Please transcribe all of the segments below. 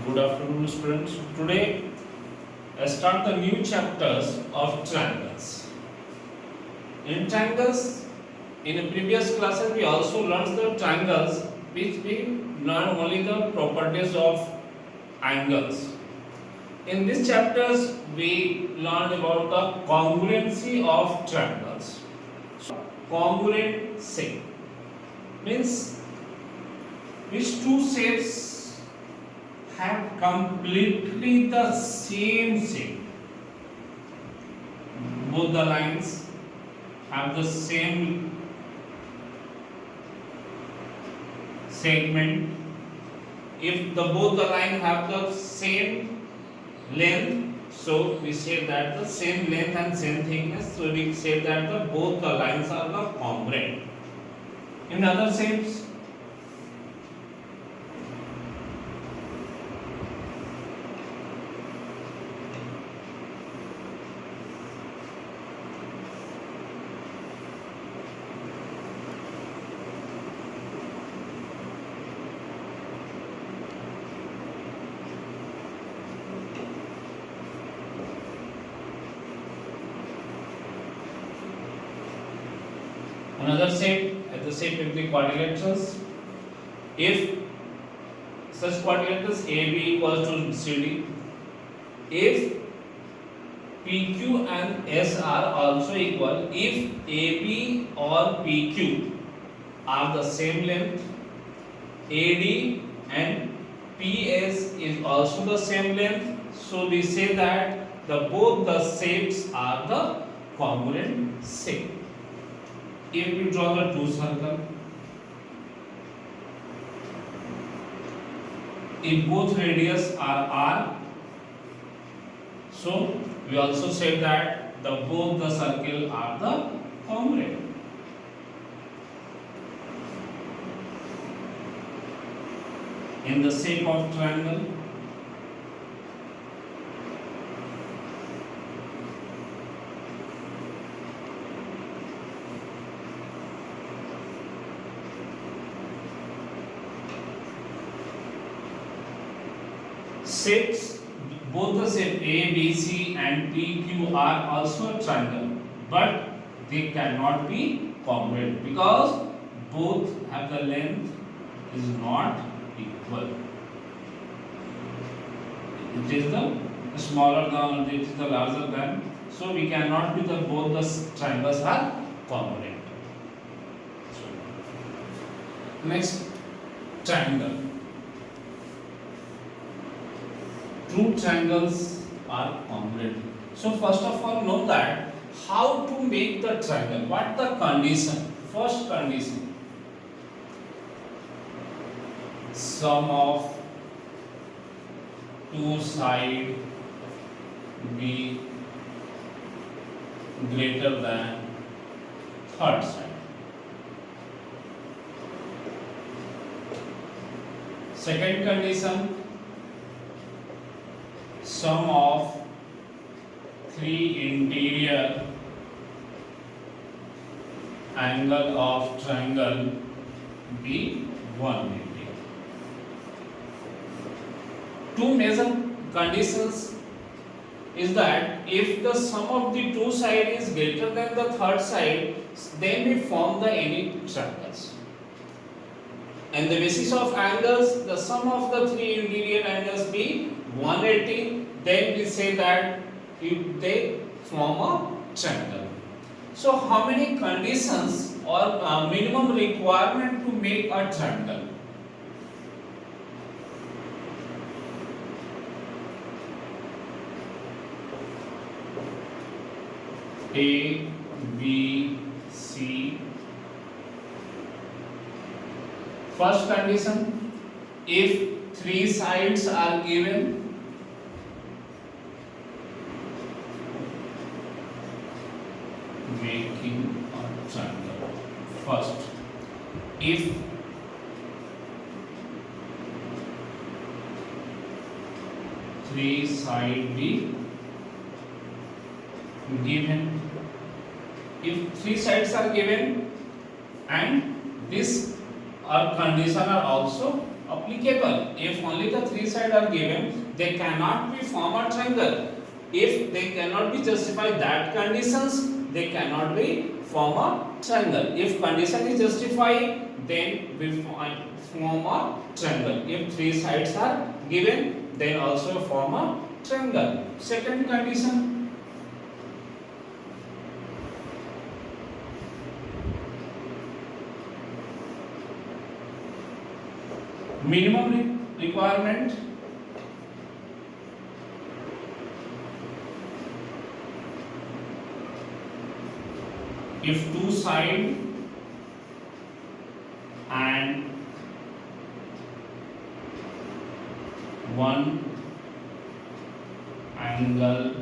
Good afternoon, students. Today, I start the new chapters of triangles. In triangles, in the previous classes, we also learned the triangles, which we learn only the properties of angles. In these chapters, we learned about the congruency of triangles. So, congruency means which two shapes have completely the same shape. Both the lines have the same segment. If both the line have the same length, so we say that the same length and same thickness. So we say that both the lines are the congruent. In other shapes, another shape at the shape of the quadrilaterals. If such quadrilaterals AB equals to CD, if PQ and S are also equal, if AB or PQ are the same length, AD and PS is also the same length, so we say that both the shapes are the congruent shape. If we draw the two circles, if both radius are r, so we also say that both the circle are the congruent. In the shape of triangle, shapes, both the shape A, B, C and P, Q are also a triangle, but they cannot be congruent because both have the length is not equal. It is the smaller than, it is the larger than, so we cannot be both the triangles are congruent. Next, triangle. Two triangles are congruent. So first of all, know that how to make the triangle. What the condition? First condition: sum of two sides be greater than third side. Second condition: sum of three interior angle of triangle be 180. Two major conditions is that if the sum of the two sides is greater than the third side, then we form the any triangles. And the basis of angles, the sum of the three interior angles be 180, then we say that if they form a triangle. So how many conditions or minimum requirement to make a triangle? A, B, C. First condition, if three sides are given, making a triangle. First, if three sides be given, if three sides are given and this condition are also applicable. If only the three sides are given, they cannot be form a triangle. If they cannot be justified that conditions, they cannot be form a triangle. If condition is justified, then we form a triangle. If three sides are given, then also form a triangle. Second condition, minimum requirement. If two side and one angle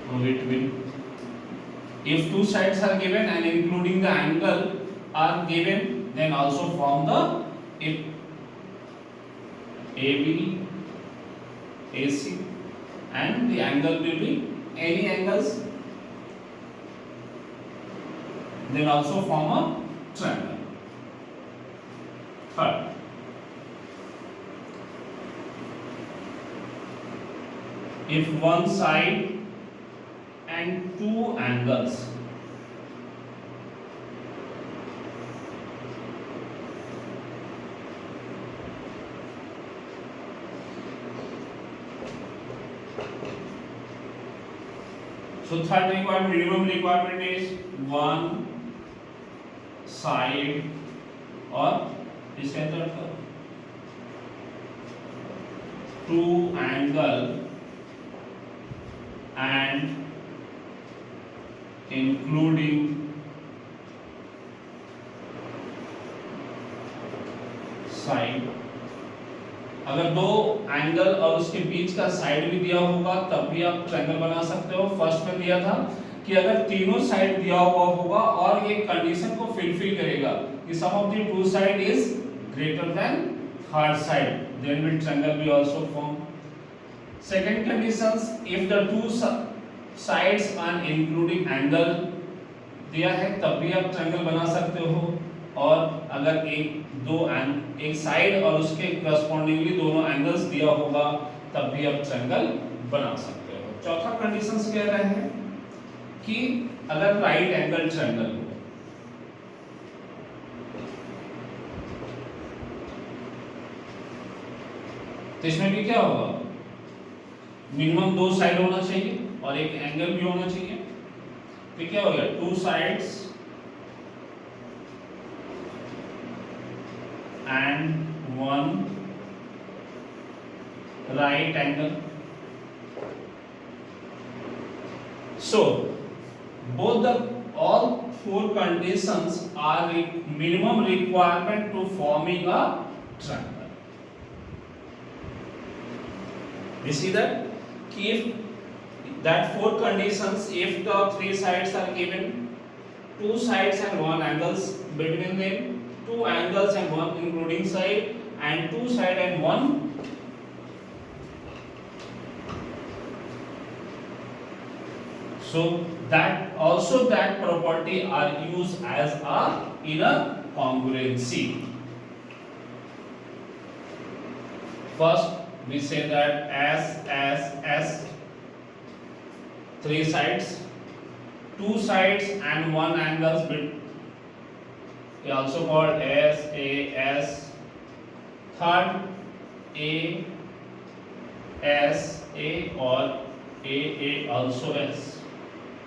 between, if two sides are given and including the angle are given, then also form the if AB, AC, and the angle will be any angles, then also form a triangle. Third, if one side and two angles so third requirement, minimum requirement is one side और इसके अंदर two angle and including side. अगर दो angle और उसके बीच का side भी दिया होगा तब भी आप ट्रायंगल बना सकते हो. फर्स्ट में दिया था कि अगर तीनों साइड दिया हुआ होगा और ये कंडीशन को फुलफिल करेगा कि sum of the two side is greater than third side, then will triangle be also form. Second conditions, if the two sides are including angle दिया है तब भी आप ट्रायंगल बना सकते हो. और अगर एक साइड और उसके करस्पॉन्डिंगली दोनों एंगल्स दिया होगा तब भी आप ट्रायंगल बना सकते हो. चौथा कंडीशंस कह रहे हैं कि अगर राइट एंगल ट्रायंगल हो, तो इसमें भी क्या होगा, मिनिमम दो साइड होना चाहिए और एक एंगल भी होना चाहिए. तो क्या हो गया, two sides and one right angle. So all four conditions are minimum requirement to forming a triangle. We see that if that four conditions, if the three sides are given, two sides and one angles between them, two angles and one including side, and two side and one so that also that property are used as a inner congruency. First we say that as three sides, two sides and one angles between, also called as. Third, A or A also S,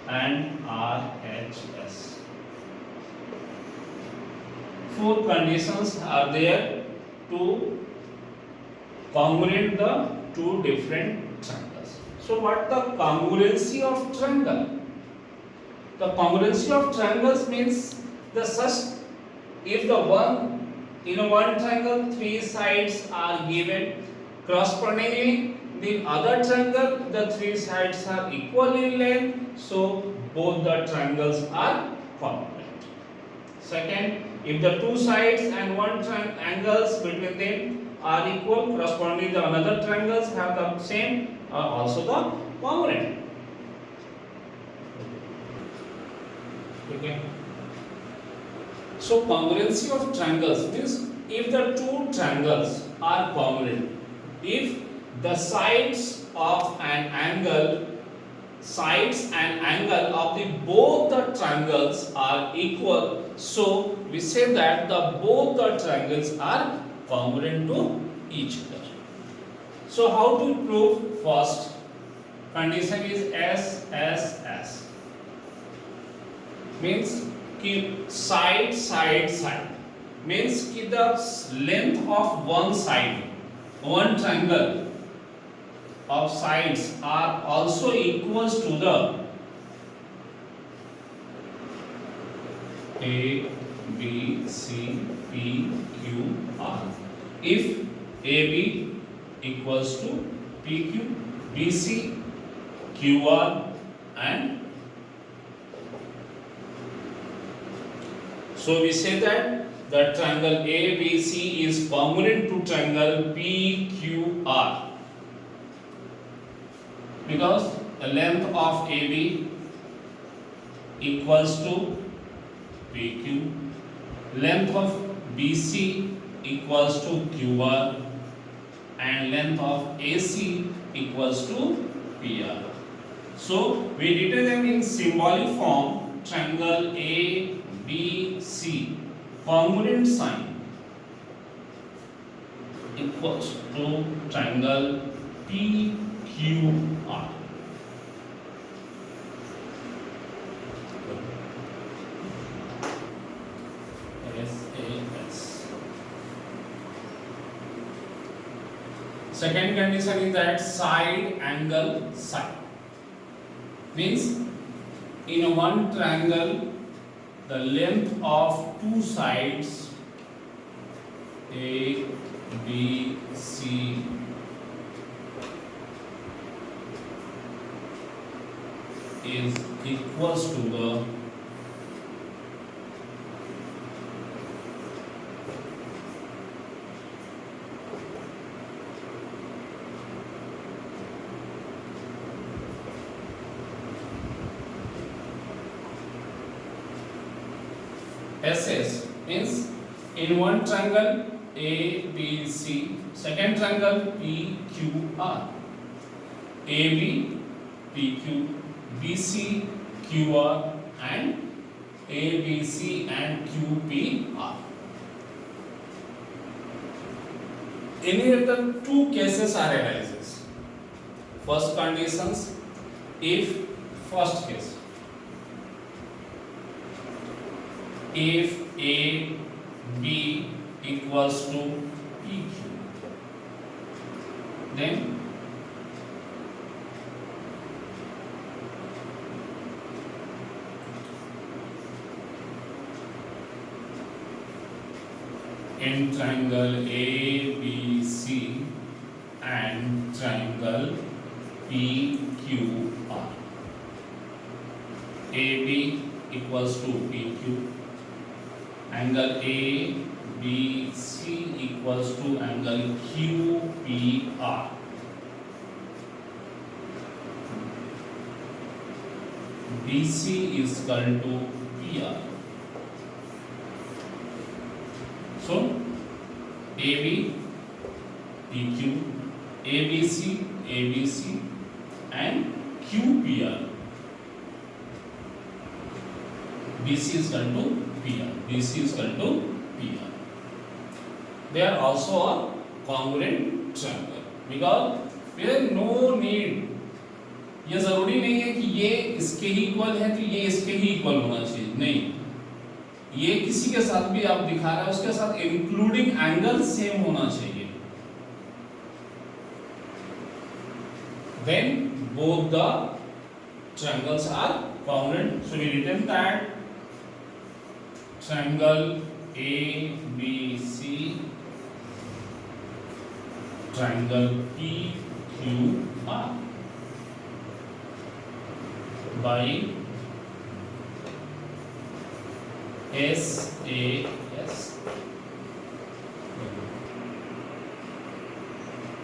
and RHS. Four conditions are there to congruent the two different triangles. So what the congruency of triangle? The congruency of triangles means the such, if the one in one triangle three sides are given, correspondingly the other triangle the three sides are equal in length, so both the triangles are congruent. Second, if the two sides and one angles between them are equal, correspondingly the another triangles have the same, are also the congruent. Okay. So congruency of triangles means if the two triangles are congruent, if the sides and angle of the both the triangles are equal, so we say that the both the triangles are congruent to each other. So how to prove? First condition is S means कि side means कि the length of one triangle of sides are also equals to the A, B, C, P, Q, R. If AB equals to PQ, BC, QR and so we say that the triangle ABC is congruent to triangle PQR because the length of AB equals to PQ, length of BC equals to QR and length of AC equals to PR. So we written them in symbolic form: triangle ABC congruent sign equals to triangle PQR. SAS. Second condition is that side angle side means in one triangle the length of two sides A, B, C is equals to the SS means in one triangle ABC, second triangle PQR, AB, PQ, BC, QR and ABC and QPR. Any of the two cases are arises. First conditions, if first case, if A, B equals to PQ, then in triangle ABC and triangle PQR, AB equals to PQ, angle ABC equals to angle QPR. BC is equal to PR. So AB, PQ, ABC and QPR. BC is equal to PR. BC is equal to PR. They are also a congruent triangle because there is no need. ये जरूरी नहीं है कि ये इसके ही equal है तो ये इसके ही इक्वल होना चाहिए, नहीं, ये किसी के साथ भी आप दिखा रहे हैं उसके साथ इंक्लूडिंग एंगल सेम होना चाहिए, then both the triangles are congruent. So we written that triangle ABC, triangle PQR by SAS.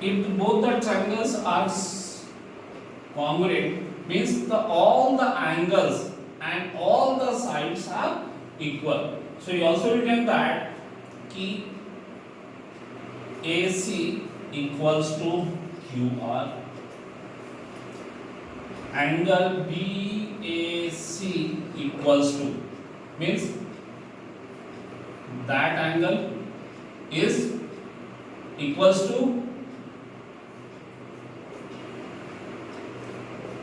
If both the triangles are congruent, means all the angles and all the sides are equal. So we also written that कि AC equals to QR. Angle BAC equals to, means that angle is equals to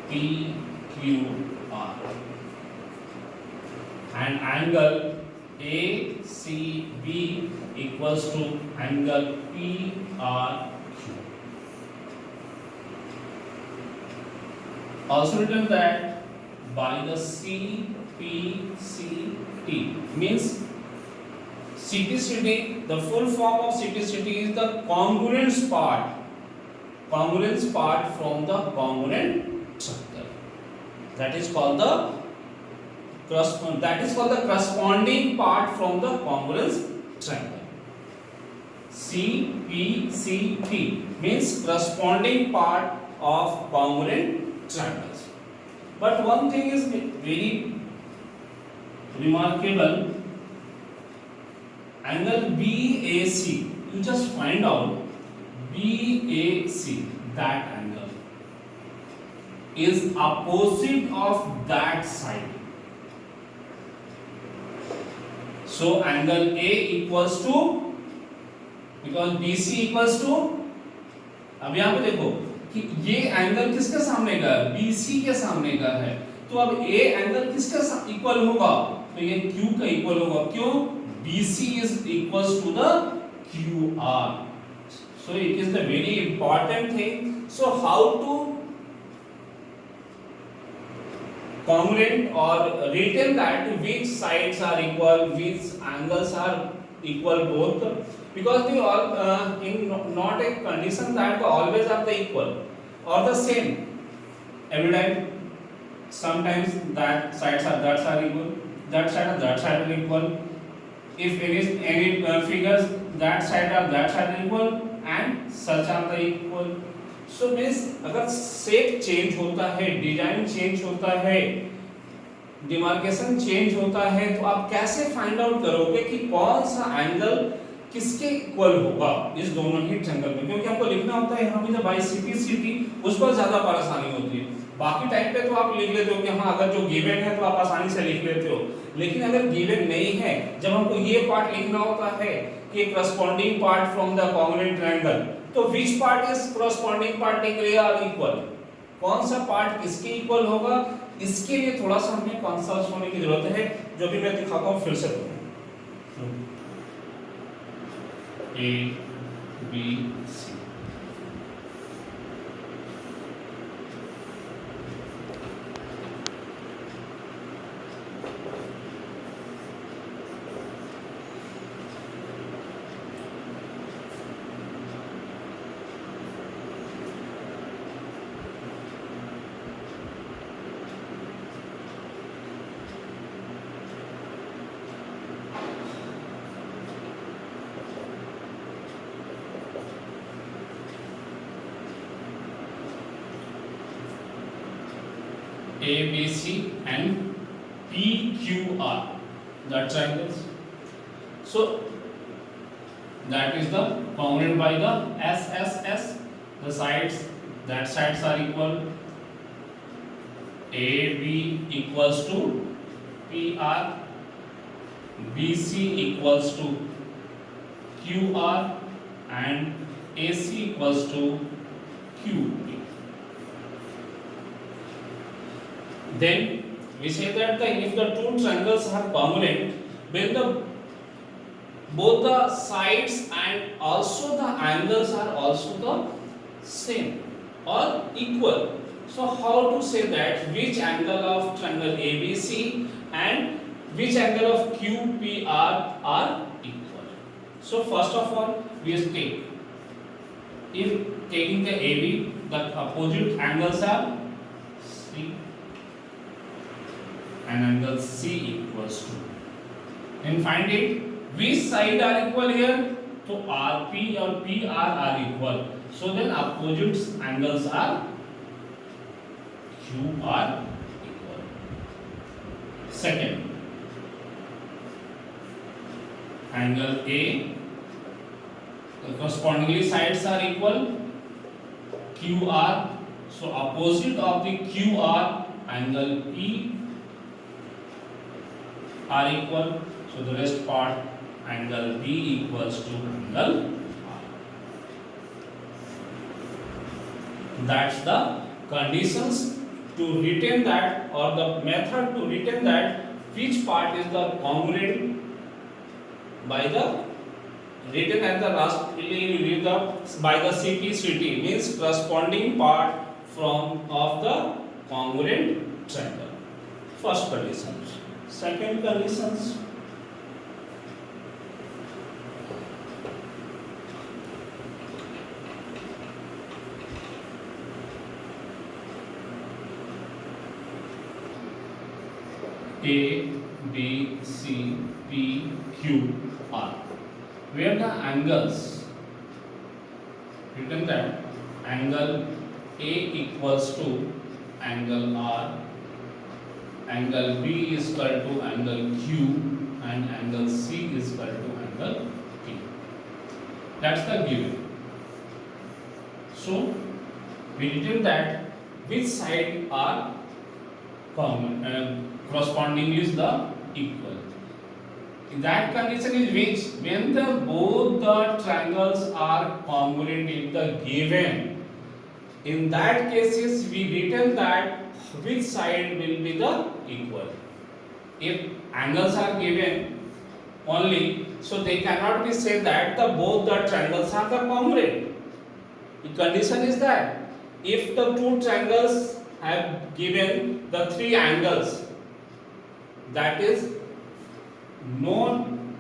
PQR, and angle ACB equals to angle PRQ. Also written that by the CPCT, means CPCT, the full form of CPCT is the congruence part from the congruent circle. That is called the corresponding part from the congruence triangle. CPCT means corresponding part of congruent triangles. But one thing is very remarkable. Angle BAC, you just find out BAC, that angle is opposite of that side. So angle A equals to, because BC equals to, अब यहाँ पे देखो कि ये angle किसके सामने का है, BC के सामने का है, तो अब A एंगल किसके इक्वल होगा, तो ये Q का इक्वल होगा. क्यों? BC is equals to the QR. So it is the very important thing. So how to congruent or written that which sides are equal, which angles are equal both, because they all in not a condition that always are the equal or the same every time. Sometimes that sides are equal, that side are equal. If any figures that side are equal and such are the equal. So means अगर shape change होता है, design change होता है, demarcation change होता है, तो आप कैसे फाइंड आउट करोगे कि कौन सा एंगल किसके इक्वल होगा इस दोनों ही ट्रायंगल में, क्योंकि आपको लिखना होता है यहाँ पे जब बाई CPCT उस पर ज्यादा परेशानी होती है. बाकी टाइम पे तो आप लिख लेते हो कि हाँ अगर जो गिवन है तो आप आसानी से लिख लेते हो, लेकिन अगर गिवन नहीं है, जब हमको ये पार्ट लिखना होता है कि corresponding part from the congruent triangle, तो which part is corresponding particularly are equal, कौन सा पार्ट किसके इक्वल होगा, इसके लिए थोड़ा सा हमें कंसल्ट होने की जरूरत है, जो भी मैं दिखाता हूँ फिर से. A B C, ABC and PQR, the triangles. So that is the congruent by the SSS, the sides are equal. AB equals to PR, BC equals to QR and AC equals to QP. Then we say that if the two triangles are congruent, when both the sides and also the angles are also the same or equal. So how to say that which angle of triangle ABC and which angle of QPR are equal? So first of all we take, if taking the AB, the opposite angles are C and angle C equals to, and find it which side are equal here, so RP or PR are equal, so then opposite angles are QR equal. Second, angle A The correspondingly sides are equal. QR, so opposite of the QR, angle P are equal. So the rest part, angle B equals to angle R. That's the conditions to retain that, or the method to retain that which part is the congruent by the written at the last by the CP means corresponding part from of the congruent triangle. First condition. Second conditions. A, B, C, P, Q, R. Where the angles, written that angle A equals to angle R, angle B is equal to angle Q, and angle C is equal to angle P. That's the given. So we written that which side are common, correspondingly is the equal. That condition is which when the both the triangles are congruent in the given. In that cases we written that which side will be the equal. If angles are given only, so they cannot be said that the both the triangles are the congruent. The condition is that if the two triangles have given the three angles, that is known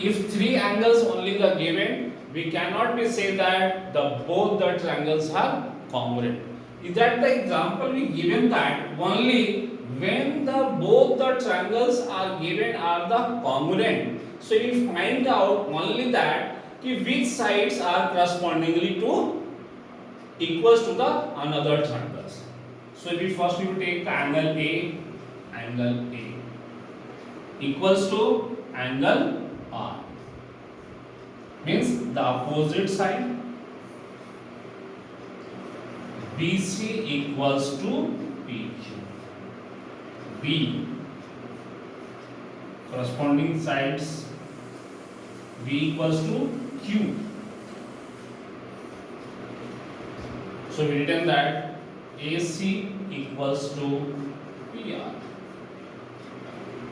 if three angles only the given, we cannot be say that the both the triangles are congruent. Is that the example we given that only when the both the triangles are given are the congruent. So we find out only that which sides are correspondingly to equals to the another triangles. So we first you take the angle A equals to angle R, means the opposite side. BC equals to PQ. B, corresponding sides, B equals to Q. So we written that AC equals to PR.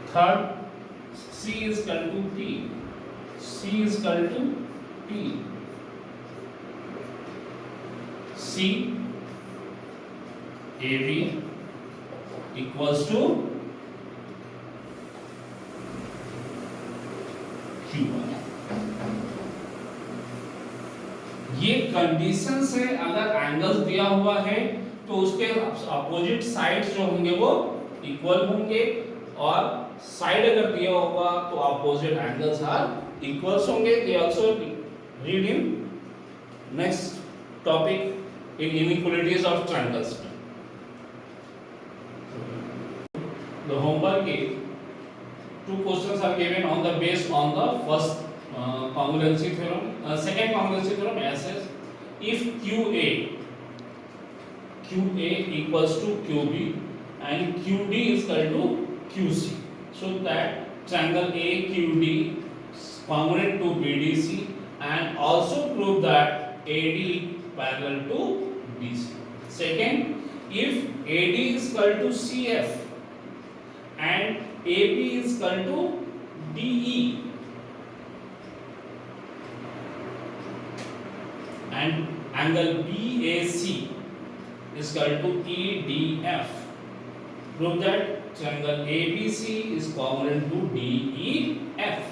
Third, C is equal to P. C is equal to P. C AB equals to QR. ये condition से अगर angles दिया हुआ है तो उसके opposite sides जो होंगे वो इक्वल होंगे, और साइड अगर दिया होगा तो अपोजिट एंगल्स आर इक्वल्स होंगे. They also read in next topic in inequalities of triangles. The homework is two questions are given on the based on the first congruency theorem. Second congruency theorem says if QA equals to QB and QD is equal to QC, so that triangle AQD is congruent to BDC, and also prove that AD parallel to BC. Second, if AD is equal to CF and AB is equal to DE and angle BAC is equal to EDF, prove that triangle ABC is congruent to DEF.